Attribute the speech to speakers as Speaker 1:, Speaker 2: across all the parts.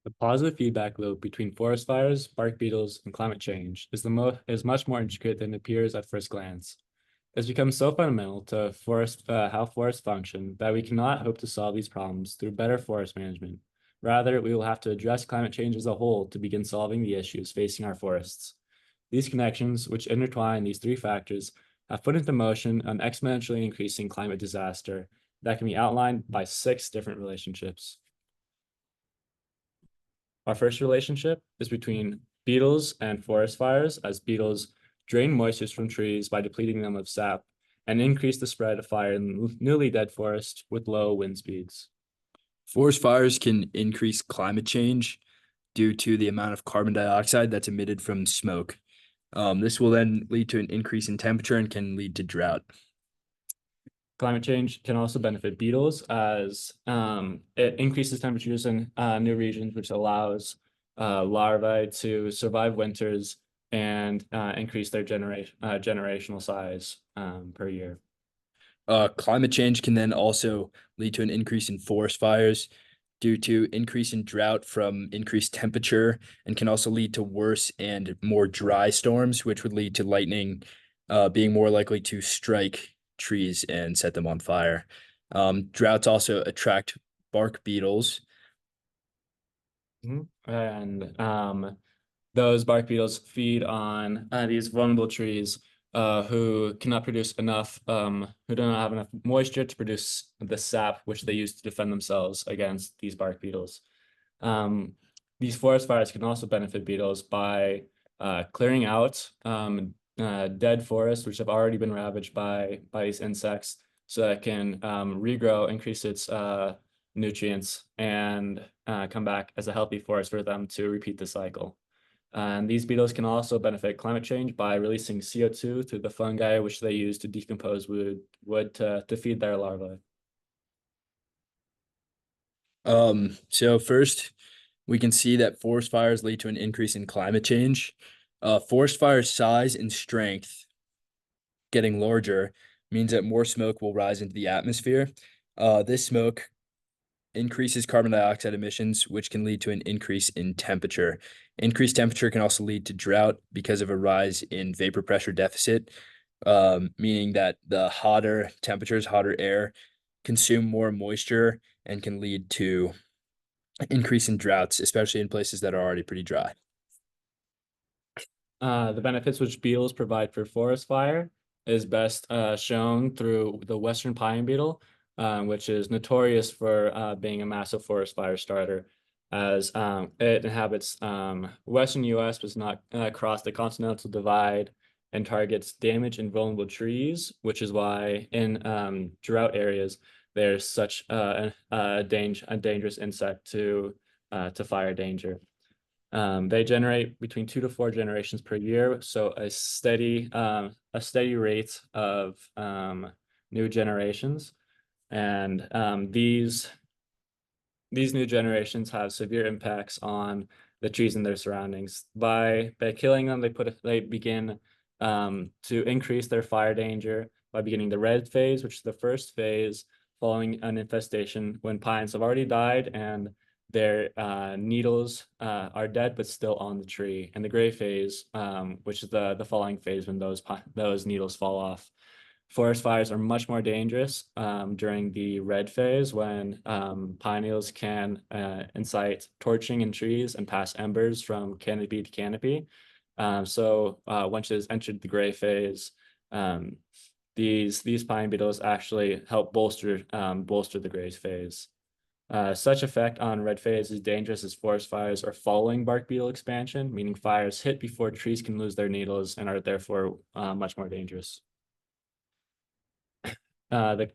Speaker 1: The positive feedback loop between forest fires, bark beetles, and climate change is much more intricate than it appears at first glance. It's become so fundamental to how forests function that we cannot hope to solve these problems through better forest management. Rather, we will have to address climate change as a whole to begin solving the issues facing our forests. These connections, which intertwine these three factors, have put into motion an exponentially increasing climate disaster that can be outlined by six different relationships. Our first relationship is between beetles and forest fires, as beetles drain moisture from trees by depleting them of sap and increase the spread of fire in newly dead forest with low wind speeds.
Speaker 2: Forest fires can increase climate change due to the amount of carbon dioxide that's emitted from smoke. This will then lead to an increase in temperature and can lead to drought.
Speaker 1: Climate change can also benefit beetles as it increases temperatures in new regions, which allows larvae to survive winters and increase their generational size per year.
Speaker 2: Climate change can then also lead to an increase in forest fires due to increase in drought from increased temperature, and can also lead to worse and more dry storms, which would lead to lightning being more likely to strike trees and set them on fire. Droughts also attract bark beetles.
Speaker 1: And those bark beetles feed on these vulnerable trees who cannot produce enough, who do not have enough moisture to produce the sap which they use to defend themselves against these bark beetles. These forest fires can also benefit beetles by clearing out dead forests which have already been ravaged by these insects, so that it can regrow, increase its nutrients, and come back as a healthy forest for them to repeat the cycle. And these beetles can also benefit climate change by releasing CO2 through the fungi, which they use to decompose wood to feed their larvae.
Speaker 2: So first, we can see that forest fires lead to an increase in climate change. Forest fire size and strength getting larger means that more smoke will rise into the atmosphere. This smoke increases carbon dioxide emissions, which can lead to an increase in temperature. Increased temperature can also lead to drought because of a rise in vapor pressure deficit, meaning that the hotter temperatures, hotter air, consume more moisture and can lead to increase in droughts, especially in places that are already pretty dry.
Speaker 1: The benefits which beetles provide for forest fire is best shown through the western pine beetle, which is notorious for being a massive forest fire starter, as it inhabits western U.S., does not cross the continental divide, and targets damaged and vulnerable trees, which is why in drought areas there's such a dangerous insect to fire danger. They generate between 2 to 4 generations per year, so a steady rate of new generations. And these new generations have severe impacts on the trees and their surroundings. By killing them, they begin to increase their fire danger by beginning the red phase, which is the first phase following an infestation when pines have already died and their needles are dead but still on the tree, and the gray phase, which is the falling phase when those needles fall off. Forest fires are much more dangerous during the red phase, when pine needles can incite torching in trees and pass embers from canopy to canopy. So once it has entered the gray phase, these pine beetles actually help bolster the gray phase. Such effect on red phase is dangerous as forest fires are following bark beetle expansion, meaning fires hit before trees can lose their needles and are therefore much more dangerous. The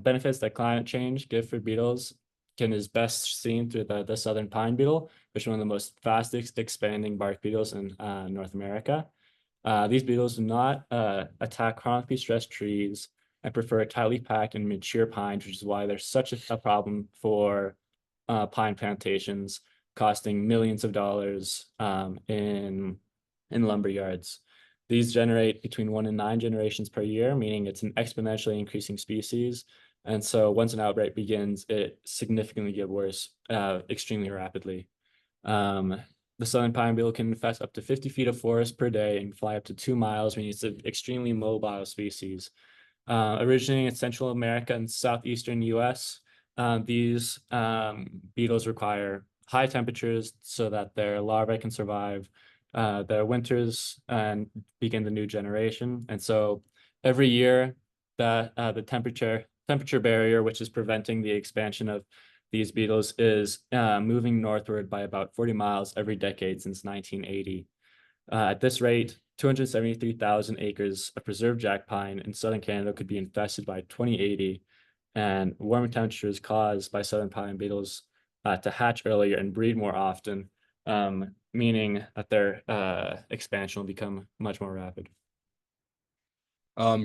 Speaker 1: benefits that climate change give for beetles is best seen through the southern pine beetle, which is one of the most fastest expanding bark beetles in North America. These beetles do not attack chronically stressed trees and prefer tightly packed and mature pines, which is why there's such a problem for pine plantations costing millions of dollars in lumber yards. These generate between 1 and 9 generations per year, meaning it's an exponentially increasing species. And so once an outbreak begins, it significantly gets worse extremely rapidly. The southern pine beetle can infest up to 50 feet of forest per day and fly up to 2 miles, meaning it's an extremely mobile species. Originating in Central America and southeastern US, these beetles require high temperatures so that their larvae can survive their winters and begin the new generation. And so every year, the temperature barrier, which is preventing the expansion of these beetles, is moving northward by about 40 miles every decade since 1980. At this rate, 273,000 acres of preserved jack pine in southern Canada could be infested by 2080, and warmer temperatures caused by southern pine beetles to hatch earlier and breed more often, meaning that their expansion will become much more rapid.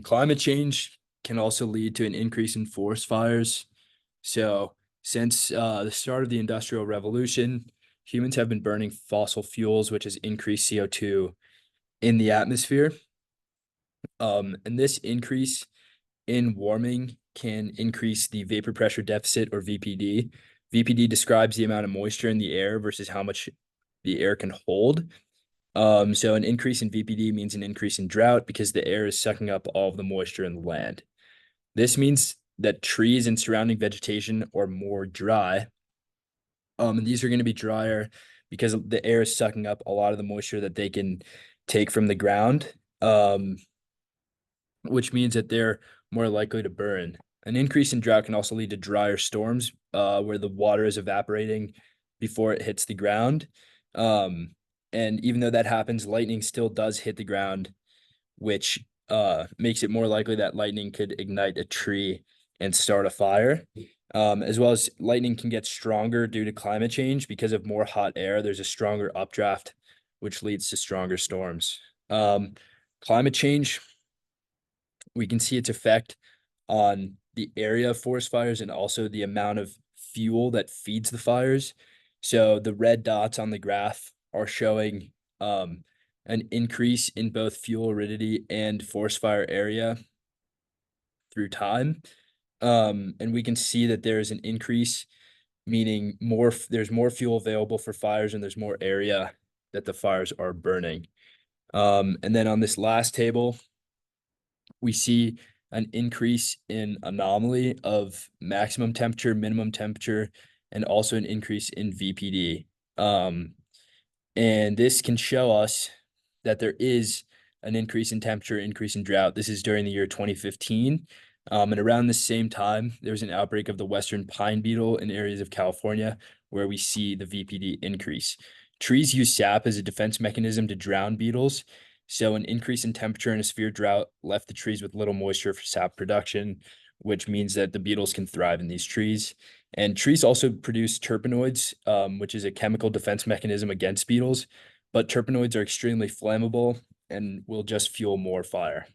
Speaker 2: Climate change can also lead to an increase in forest fires. So since the start of the Industrial Revolution, humans have been burning fossil fuels, which has increased CO2 in the atmosphere. And this increase in warming can increase the vapor pressure deficit, or VPD. VPD describes the amount of moisture in the air versus how much the air can hold. So an increase in VPD means an increase in drought because the air is sucking up all of the moisture in the land. This means that trees and surrounding vegetation are more dry. And these are going to be drier because the air is sucking up a lot of the moisture that they can take from the ground, which means that they're more likely to burn. An increase in drought can also lead to drier storms, where the water is evaporating before it hits the ground. And even though that happens, lightning still does hit the ground, which makes it more likely that lightning could ignite a tree and start a fire. As well as lightning can get stronger due to climate change because of more hot air. There's a stronger updraft, which leads to stronger storms. Climate change, we can see its effect on the area of forest fires and also the amount of fuel that feeds the fires. So the red dots on the graph are showing an increase in both fuel aridity and forest fire area through time. And we can see that there is an increase, meaning there's more fuel available for fires and there's more area that the fires are burning. And then on this last table, we see an increase in anomaly of maximum temperature, minimum temperature, and also an increase in VPD. And this can show us that there is an increase in temperature, increase in drought. This is during the year 2015. And around the same time, there was an outbreak of the Western pine beetle in areas of California where we see the VPD increase. Trees use sap as a defense mechanism to drown beetles. So an increase in temperature and a severe drought left the trees with little moisture for sap production, which means that the beetles can thrive in these trees. And trees also produce terpenoids, which is a chemical defense mechanism against beetles. But terpenoids are extremely flammable and will just fuel more fire.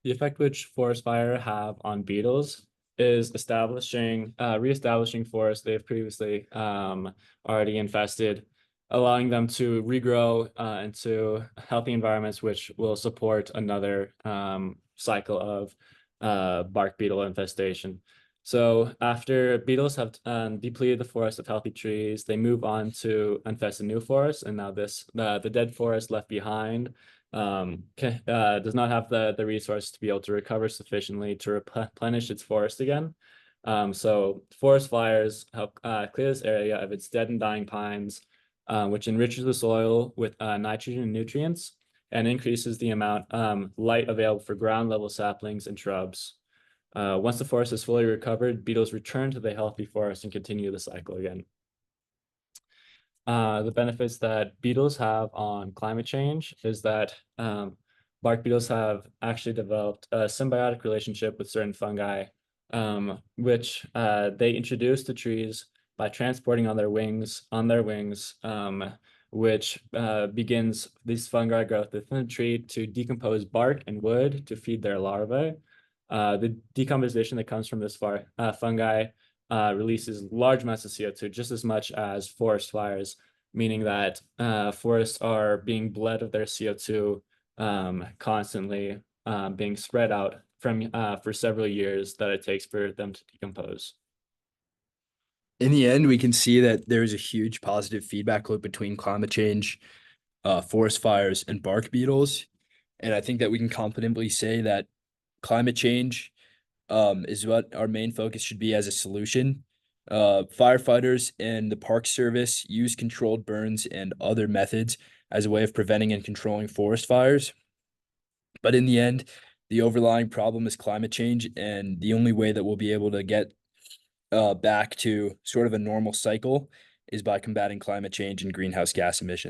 Speaker 1: The effect which forest fire have on beetles is reestablishing forests they've previously already infested, allowing them to regrow into healthy environments, which will support another cycle of bark beetle infestation. So after beetles have depleted the forest of healthy trees, they move on to infest a new forest, and now the dead forest left behind does not have the resource to be able to recover sufficiently to replenish its forest again. So forest fires help clear this area of its dead and dying pines, which enriches the soil with nitrogen and nutrients and increases the amount light available for ground level saplings and shrubs. Once the forest is fully recovered, beetles return to the healthy forest and continue the cycle again. The benefits that beetles have on climate change is that bark beetles have actually developed a symbiotic relationship with certain fungi, which they introduce to trees by transporting on their wings, which begins these fungi growth within the tree to decompose bark and wood to feed their larvae. The decomposition that comes from this fungi releases large amounts of CO2, just as much as forest fires, meaning that forests are being bled of their CO2 constantly being spread out for several years that it takes for them to decompose.
Speaker 2: In the end, we can see that there is a huge positive feedback loop between climate change, forest fires, and bark beetles. And I think that we can confidently say that climate change is what our main focus should be as a solution. Firefighters and the Park Service use controlled burns and other methods as a way of preventing and controlling forest fires. But in the end, the overlying problem is climate change, and the only way that we'll be able to get back to sort of a normal cycle is by combating climate change and greenhouse gas emissions.